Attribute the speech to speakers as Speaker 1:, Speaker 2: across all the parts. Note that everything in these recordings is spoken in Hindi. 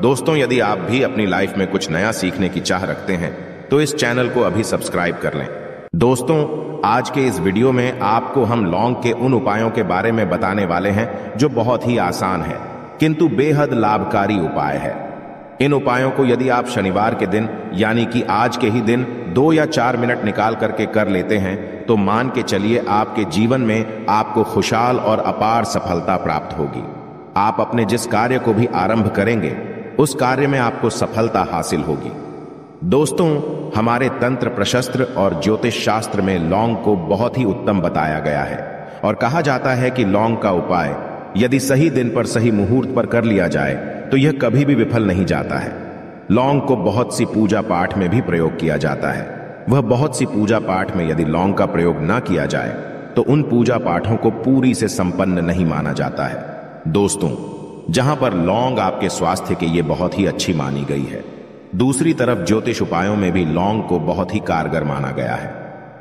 Speaker 1: दोस्तों, यदि आप भी अपनी लाइफ में कुछ नया सीखने की चाह रखते हैं तो इस चैनल को अभी सब्सक्राइब कर लें। दोस्तों, आज के इस वीडियो में आपको हम लौंग के उन उपायों के बारे में बताने वाले हैं जो बहुत ही आसान है किंतु बेहद लाभकारी उपाय है। इन उपायों को यदि आप शनिवार के दिन यानी कि आज के ही दिन 2 या 4 मिनट निकाल करके कर लेते हैं तो मान के चलिए आपके जीवन में आपको खुशहाल और अपार सफलता प्राप्त होगी। आप अपने जिस कार्य को भी आरंभ करेंगे उस कार्य में आपको सफलता हासिल होगी। दोस्तों, हमारे तंत्र प्रशस्त्र और ज्योतिष शास्त्र में लौंग को बहुत ही उत्तम बताया गया है और कहा जाता है कि लौंग का उपाय यदि सही दिन पर सही मुहूर्त पर कर लिया जाए तो यह कभी भी विफल नहीं जाता है। लौंग को बहुत सी पूजा पाठ में भी प्रयोग किया जाता है। वह बहुत सी पूजा पाठ में यदि लौंग का प्रयोग ना किया जाए तो उन पूजा पाठों को पूरी से संपन्न नहीं माना जाता है। दोस्तों, जहां पर लौंग आपके स्वास्थ्य के लिए बहुत ही अच्छी मानी गई है, दूसरी तरफ ज्योतिष उपायों में भी लौंग को बहुत ही कारगर माना गया है।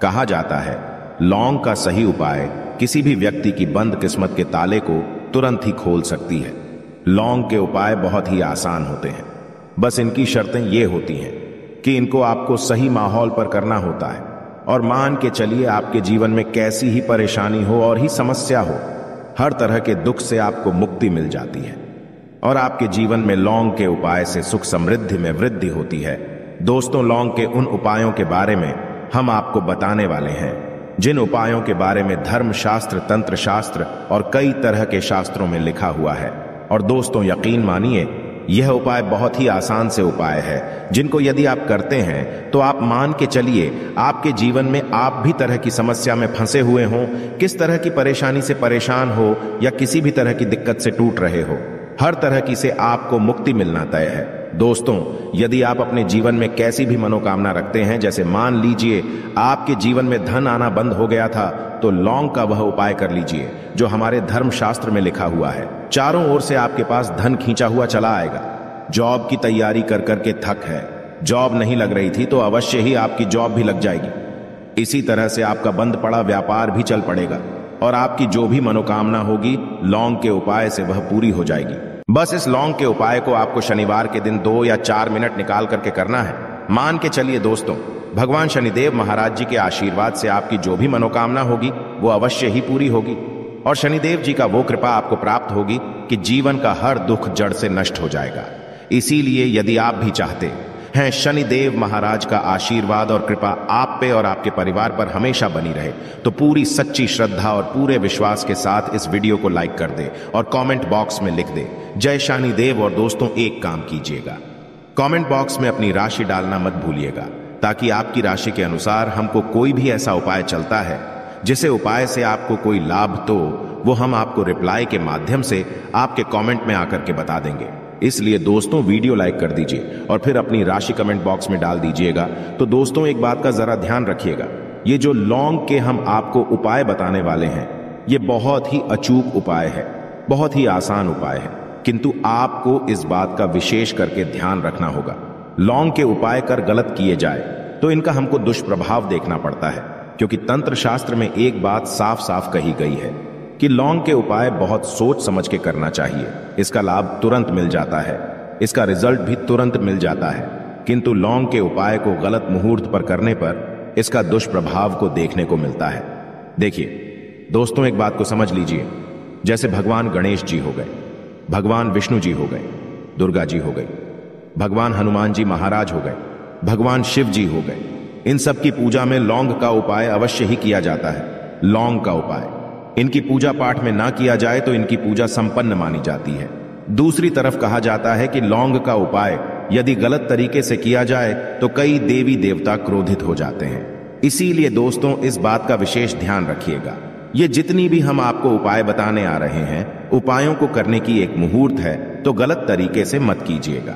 Speaker 1: कहा जाता है लौंग का सही उपाय किसी भी व्यक्ति की बंद किस्मत के ताले को तुरंत ही खोल सकती है। लौंग के उपाय बहुत ही आसान होते हैं, बस इनकी शर्तें ये होती हैं कि इनको आपको सही माहौल पर करना होता है और मान के चलिए आपके जीवन में कैसी ही परेशानी हो और ही समस्या हो, हर तरह के दुख से आपको मुक्ति मिल जाती है और आपके जीवन में लौंग के उपाय से सुख समृद्धि में वृद्धि होती है। दोस्तों, लौंग के उन उपायों के बारे में हम आपको बताने वाले हैं जिन उपायों के बारे में धर्म शास्त्र, तंत्र शास्त्र और कई तरह के शास्त्रों में लिखा हुआ है। और दोस्तों, यकीन मानिए यह उपाय बहुत ही आसान से उपाय है जिनको यदि आप करते हैं तो आप मान के चलिए आपके जीवन में आप भी तरह की समस्या में फंसे हुए हों, किस तरह की परेशानी से परेशान हो या किसी भी तरह की दिक्कत से टूट रहे हो, हर तरह की से आपको मुक्ति मिलना तय है। दोस्तों, यदि आप अपने जीवन में कैसी भी मनोकामना रखते हैं, जैसे मान लीजिए आपके जीवन में धन आना बंद हो गया था, तो लौंग का वह उपाय कर लीजिए जो हमारे धर्म शास्त्र में लिखा हुआ है। चारों ओर से आपके पास धन खींचा हुआ चला आएगा। जॉब की तैयारी कर करके थक है, जॉब नहीं लग रही थी तो अवश्य ही आपकी जॉब भी लग जाएगी। इसी तरह से आपका बंद पड़ा व्यापार भी चल पड़ेगा और आपकी जो भी मनोकामना होगी लौंग के उपाय से वह पूरी हो जाएगी। बस इस लौंग के उपाय को आपको शनिवार के दिन 2 या 4 मिनट निकाल करके करना है। मान के चलिए दोस्तों, भगवान शनिदेव महाराज जी के आशीर्वाद से आपकी जो भी मनोकामना होगी वो अवश्य ही पूरी होगी और शनिदेव जी का वो कृपा आपको प्राप्त होगी कि जीवन का हर दुख जड़ से नष्ट हो जाएगा। इसीलिए यदि आप भी चाहते हैं शनिदेव महाराज का आशीर्वाद और कृपा आप पे और आपके परिवार पर हमेशा बनी रहे, तो पूरी सच्ची श्रद्धा और पूरे विश्वास के साथ इस वीडियो को लाइक कर दे और कमेंट बॉक्स में लिख दे जय शनिदेव। और दोस्तों, एक काम कीजिएगा, कमेंट बॉक्स में अपनी राशि डालना मत भूलिएगा, ताकि आपकी राशि के अनुसार हमको कोई भी ऐसा उपाय चलता है जिसे उपाय से आपको कोई लाभ तो वो हम आपको रिप्लाई के माध्यम से आपके कमेंट में आकर के बता देंगे। इसलिए दोस्तों, वीडियो लाइक कर दीजिए और फिर अपनी राशि कमेंट बॉक्स में डाल दीजिएगा। तो दोस्तों, एक बात का जरा ध्यान रखिएगा, ये जो लौंग के हम आपको उपाय बताने वाले हैं ये बहुत ही अचूक उपाय है, बहुत ही आसान उपाय है, किंतु आपको इस बात का विशेष करके ध्यान रखना होगा। लौंग के उपाय कर गलत किए जाए तो इनका हमको दुष्प्रभाव देखना पड़ता है, क्योंकि तंत्र शास्त्र में एक बात साफ साफ कही गई है कि लौंग के उपाय बहुत सोच समझ के करना चाहिए। इसका लाभ तुरंत मिल जाता है, इसका रिजल्ट भी तुरंत मिल जाता है, किंतु लौंग के उपाय को गलत मुहूर्त पर करने पर इसका दुष्प्रभाव को देखने को मिलता है। देखिए दोस्तों, एक बात को समझ लीजिए, जैसे भगवान गणेश जी हो गए, भगवान विष्णु जी हो गए, दुर्गा जी हो गई, भगवान हनुमान जी महाराज हो गए, भगवान शिव जी हो गए, इन सब की पूजा में लौंग का उपाय अवश्य ही किया जाता है। लौंग का उपाय इनकी पूजा पाठ में ना किया जाए तो इनकी पूजा संपन्न मानी जाती है। दूसरी तरफ कहा जाता है कि लौंग का उपाय यदि गलत तरीके से किया जाए तो कई देवी देवता क्रोधित हो जाते हैं। इसीलिए दोस्तों, इस बात का विशेष ध्यान रखिएगा। ये जितनी भी हम आपको उपाय बताने आ रहे हैं, उपायों को करने की एक मुहूर्त है, तो गलत तरीके से मत कीजिएगा।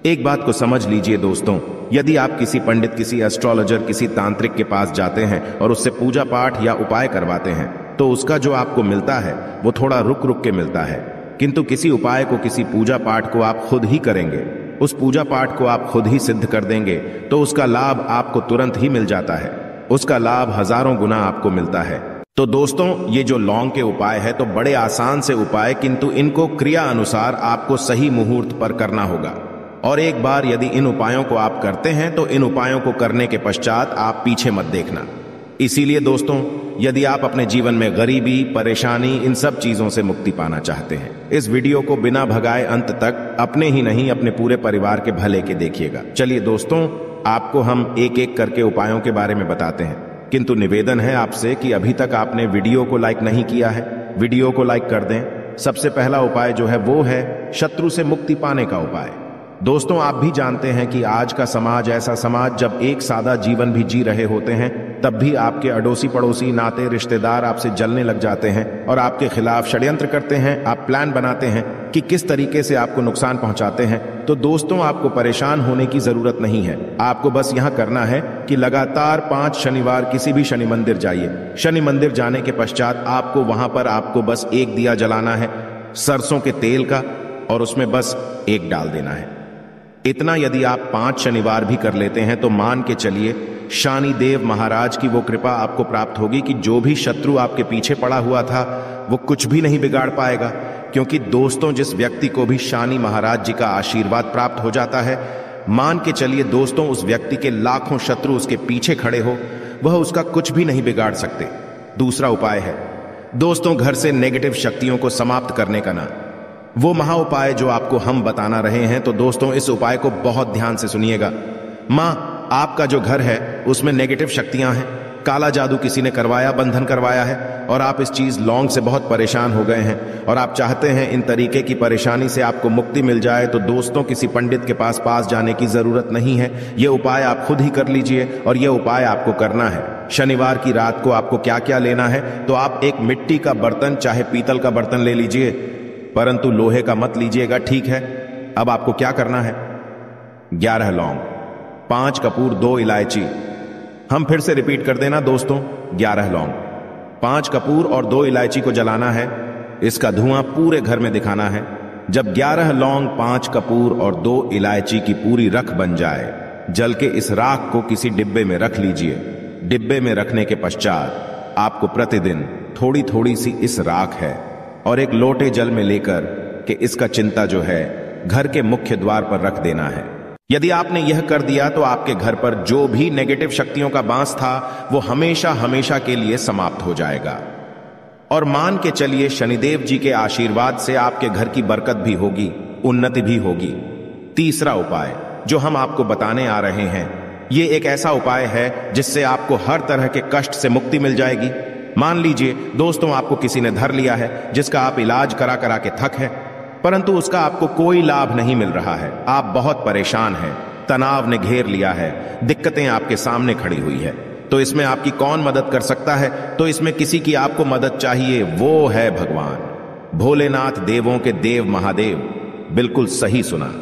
Speaker 1: एक बात को समझ लीजिए दोस्तों, यदि आप किसी पंडित, किसी एस्ट्रोलॉजर, किसी तांत्रिक के पास जाते हैं और उससे पूजा पाठ या उपाय करवाते हैं तो उसका जो आपको मिलता है वो थोड़ा रुक रुक के मिलता है, किंतु किसी उपाय को, किसी पूजा पाठ को आप खुद ही करेंगे, उस पूजा पाठ को आप खुद ही सिद्ध कर देंगे तो उसका लाभ आपको तुरंत ही मिल जाता है। उसका लाभ हजारों गुना आपको मिलता है। तो दोस्तों, ये जो लौंग के उपाय है तो बड़े आसान से उपाय, किंतु इनको क्रिया अनुसार आपको सही मुहूर्त पर करना होगा। और एक बार यदि इन उपायों को आप करते हैं तो इन उपायों को करने के पश्चात आप पीछे मत देखना। इसीलिए दोस्तों, यदि आप अपने जीवन में गरीबी, परेशानी, इन सब चीजों से मुक्ति पाना चाहते हैं, इस वीडियो को बिना भगाए अंत तक अपने ही नहीं अपने पूरे परिवार के भले के देखिएगा। चलिए दोस्तों, आपको हम एक एक करके उपायों के बारे में बताते हैं, किंतु निवेदन है आपसे कि अभी तक आपने वीडियो को लाइक नहीं किया है, वीडियो को लाइक कर दें। सबसे पहला उपाय जो है वो है शत्रु से मुक्ति पाने का उपाय। दोस्तों, आप भी जानते हैं कि आज का समाज ऐसा समाज, जब एक सादा जीवन भी जी रहे होते हैं तब भी आपके अड़ोसी पड़ोसी, नाते रिश्तेदार आपसे जलने लग जाते हैं और आपके खिलाफ षड्यंत्र करते हैं। आप प्लान बनाते हैं कि किस तरीके से आपको नुकसान पहुंचाते हैं। तो दोस्तों, आपको परेशान होने की जरूरत नहीं है। आपको बस यहां करना है कि लगातार 5 शनिवार किसी भी शनि मंदिर जाइए। शनि मंदिर जाने के पश्चात आपको वहां पर आपको बस एक दिया जलाना है सरसों के तेल का, और उसमें बस एक डाल देना है। इतना यदि आप 5 शनिवार भी कर लेते हैं तो मान के चलिए शनिदेव महाराज की वो कृपा आपको प्राप्त होगी कि जो भी शत्रु आपके पीछे पड़ा हुआ था वो कुछ भी नहीं बिगाड़ पाएगा। क्योंकि दोस्तों, जिस व्यक्ति को भी शनि महाराज जी का आशीर्वाद प्राप्त हो जाता है, मान के चलिए दोस्तों, उस व्यक्ति के लाखों शत्रु उसके पीछे खड़े हो, वह उसका कुछ भी नहीं बिगाड़ सकते। दूसरा उपाय है दोस्तों, घर से नेगेटिव शक्तियों को समाप्त करने का ना, वो महा उपाय जो आपको हम बताना रहे हैं। तो दोस्तों, इस उपाय को बहुत ध्यान से सुनिएगा। मां, आपका जो घर है उसमें नेगेटिव शक्तियां हैं, काला जादू किसी ने करवाया, बंधन करवाया है, और आप इस चीज लौंग से बहुत परेशान हो गए हैं और आप चाहते हैं इन तरीके की परेशानी से आपको मुक्ति मिल जाए। तो दोस्तों, किसी पंडित के पास जाने की जरूरत नहीं है। ये उपाय आप खुद ही कर लीजिए और ये उपाय आपको करना है। शनिवार की रात को आपको क्या क्या लेना है, तो आप एक मिट्टी का बर्तन, चाहे पीतल का बर्तन ले लीजिए, परंतु लोहे का मत लीजिएगा, ठीक है। अब आपको क्या करना है, 11 लौंग, 5 कपूर, 2 इलायची। हम फिर से रिपीट कर देना दोस्तों, 11 लौंग, 5 कपूर और 2 इलायची को जलाना है। इसका धुआं पूरे घर में दिखाना है। जब 11 लौंग, 5 कपूर और 2 इलायची की पूरी रख बन जाए, जल के इस राख को किसी डिब्बे में रख लीजिए। डिब्बे में रखने के पश्चात आपको प्रतिदिन थोड़ी थोड़ी सी इस राख है और एक लोटे जल में लेकर के इसका चिंता जो है घर के मुख्य द्वार पर रख देना है। यदि आपने यह कर दिया तो आपके घर पर जो भी नेगेटिव शक्तियों का बांस था वो हमेशा हमेशा के लिए समाप्त हो जाएगा। और मान के चलिए शनिदेव जी के आशीर्वाद से आपके घर की बरकत भी होगी, उन्नति भी होगी। तीसरा उपाय जो हम आपको बताने आ रहे हैं, ये एक ऐसा उपाय है जिससे आपको हर तरह के कष्ट से मुक्ति मिल जाएगी। मान लीजिए दोस्तों, आपको किसी ने धर लिया है जिसका आप इलाज करा करा के थक है, परंतु उसका आपको कोई लाभ नहीं मिल रहा है। आप बहुत परेशान हैं, तनाव ने घेर लिया है, दिक्कतें आपके सामने खड़ी हुई है। तो इसमें आपकी कौन मदद कर सकता है? तो इसमें किसी की आपको मदद चाहिए, वो है भगवान भोलेनाथ, देवों के देव महादेव। बिल्कुल सही सुना।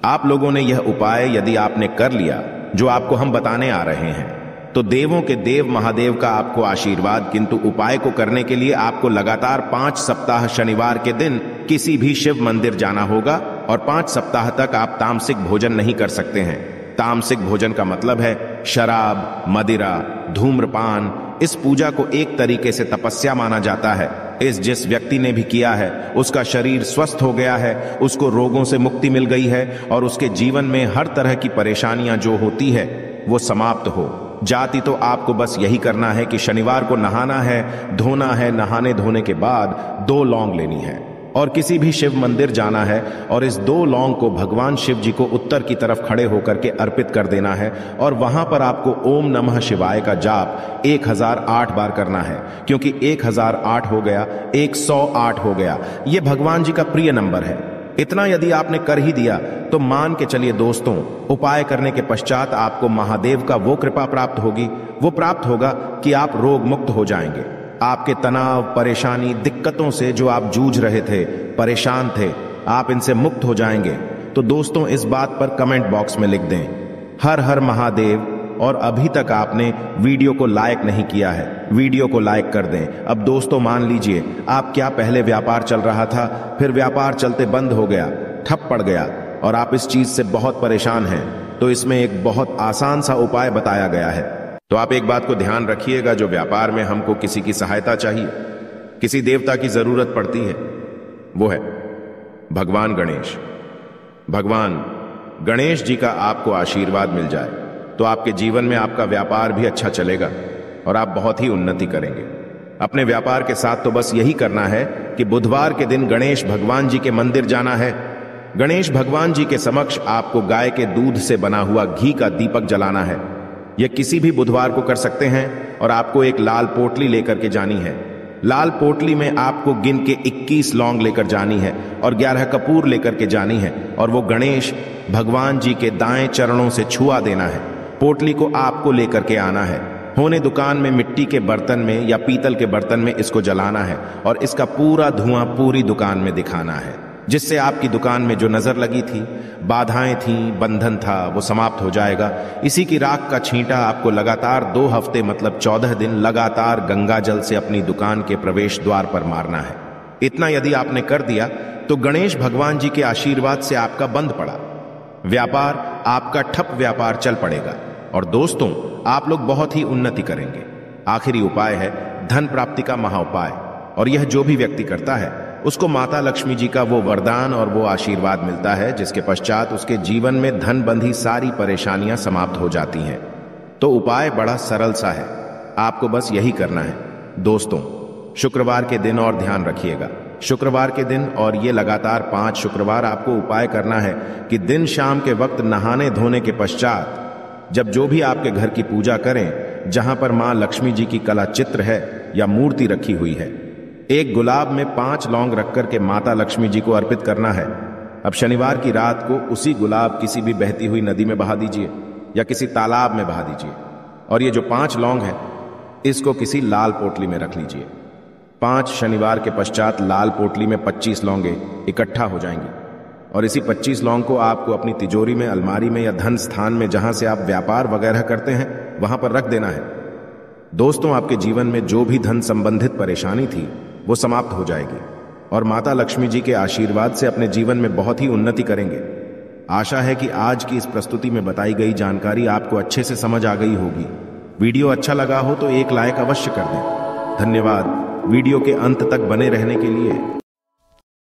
Speaker 1: आप लोगों ने यह उपाय यदि आपने कर लिया जो आपको हम बताने आ रहे हैं, तो देवों के देव महादेव का आपको आशीर्वाद। किंतु उपाय को करने के लिए आपको लगातार 5 सप्ताह शनिवार के दिन किसी भी शिव मंदिर जाना होगा और 5 सप्ताह तक आप तामसिक भोजन नहीं कर सकते हैं। तामसिक भोजन का मतलब है शराब, मदिरा, धूम्रपान। इस पूजा को एक तरीके से तपस्या माना जाता है। जिस व्यक्ति ने भी किया है उसका शरीर स्वस्थ हो गया है, उसको रोगों से मुक्ति मिल गई है और उसके जीवन में हर तरह की परेशानियां जो होती है वो समाप्त हो जाती। तो आपको बस यही करना है कि शनिवार को नहाना है, धोना है, नहाने धोने के बाद 2 लौंग लेनी है और किसी भी शिव मंदिर जाना है और इस 2 लौंग को भगवान शिव जी को उत्तर की तरफ खड़े होकर के अर्पित कर देना है। और वहां पर आपको ओम नमः शिवाय का जाप 1008 बार करना है, क्योंकि 1008 हो गया, 108 हो गया, ये भगवान जी का प्रिय नंबर है। इतना यदि आपने कर ही दिया तो मान के चलिए दोस्तों, उपाय करने के पश्चात आपको महादेव का वो कृपा प्राप्त होगी, वो प्राप्त होगा कि आप रोग मुक्त हो जाएंगे। आपके तनाव, परेशानी, दिक्कतों से जो आप जूझ रहे थे, परेशान थे, आप इनसे मुक्त हो जाएंगे। तो दोस्तों, इस बात पर कमेंट बॉक्स में लिख दें हर हर महादेव। और अभी तक आपने वीडियो को लाइक नहीं किया है, वीडियो को लाइक कर दें। अब दोस्तों मान लीजिए आप क्या पहले व्यापार चल रहा था, फिर व्यापार चलते बंद हो गया, ठप पड़ गया और आप इस चीज से बहुत परेशान हैं, तो इसमें एक बहुत आसान सा उपाय बताया गया है। तो आप एक बात को ध्यान रखिएगा, जो व्यापार में हमको किसी की सहायता चाहिए, किसी देवता की जरूरत पड़ती है, वो है भगवान गणेश। भगवान गणेश जी का आपको आशीर्वाद मिल जाए तो आपके जीवन में आपका व्यापार भी अच्छा चलेगा और आप बहुत ही उन्नति करेंगे। अपने व्यापार के साथ तो बस यही करना है कि बुधवार के दिन गणेश भगवान जी के मंदिर जाना है। गणेश भगवान जी के समक्ष आपको गाय के दूध से बना हुआ घी का दीपक जलाना है। यह किसी भी बुधवार को कर सकते हैं और आपको एक लाल पोटली लेकर के जानी है। लाल पोटली में आपको गिन के 21 लौंग लेकर जानी है और 11 कपूर लेकर के जानी है और वो गणेश भगवान जी के दाएं चरणों से छुआ देना है। पोटली को आपको लेकर के आना है। होने दुकान में मिट्टी के बर्तन में या पीतल के बर्तन में इसको जलाना है और इसका पूरा धुआं पूरी दुकान में दिखाना है, जिससे आपकी दुकान में जो नजर लगी थी, बाधाएं थी, बंधन था, वो समाप्त हो जाएगा। इसी की राख का छींटा आपको लगातार 2 हफ्ते मतलब 14 दिन लगातार गंगा जल से अपनी दुकान के प्रवेश द्वार पर मारना है। इतना यदि आपने कर दिया तो गणेश भगवान जी के आशीर्वाद से आपका बंद पड़ा व्यापार, आपका ठप व्यापार चल पड़ेगा और दोस्तों आप लोग बहुत ही उन्नति करेंगे। आखिरी उपाय है धन प्राप्ति का महाउपाय, और यह जो भी व्यक्ति करता है उसको माता लक्ष्मी जी का वो वरदान और वो आशीर्वाद मिलता है, जिसके पश्चात उसके जीवन में धन बंधी सारी परेशानियां समाप्त हो जाती हैं। तो उपाय बड़ा सरल सा है, आपको बस यही करना है। दोस्तों शुक्रवार के दिन और ध्यान रखिएगा, शुक्रवार के दिन और ये लगातार 5 शुक्रवार आपको उपाय करना है कि दिन शाम के वक्त नहाने धोने के पश्चात जब जो भी आपके घर की पूजा करें, जहां पर मां लक्ष्मी जी की कला चित्र है या मूर्ति रखी हुई है, एक गुलाब में 5 लौंग रख करके माता लक्ष्मी जी को अर्पित करना है। अब शनिवार की रात को उसी गुलाब किसी भी बहती हुई नदी में बहा दीजिए या किसी तालाब में बहा दीजिए और ये जो 5 लौंग है इसको किसी लाल पोटली में रख लीजिए। 5 शनिवार के पश्चात लाल पोटली में 25 लौंगे इकट्ठा हो जाएंगी और इसी 25 लौंग को आपको अपनी तिजोरी में, अलमारी में या धन स्थान में जहां से आप व्यापार वगैरह करते हैं वहां पर रख देना है। दोस्तों आपके जीवन में जो भी धन संबंधित परेशानी थी वो समाप्त हो जाएगी और माता लक्ष्मी जी के आशीर्वाद से अपने जीवन में बहुत ही उन्नति करेंगे। आशा है कि आज की इस प्रस्तुति में बताई गई जानकारी आपको अच्छे से समझ आ गई होगी। वीडियो अच्छा लगा हो तो एक लाइक अवश्य कर दें। धन्यवाद वीडियो के अंत तक बने रहने के लिए।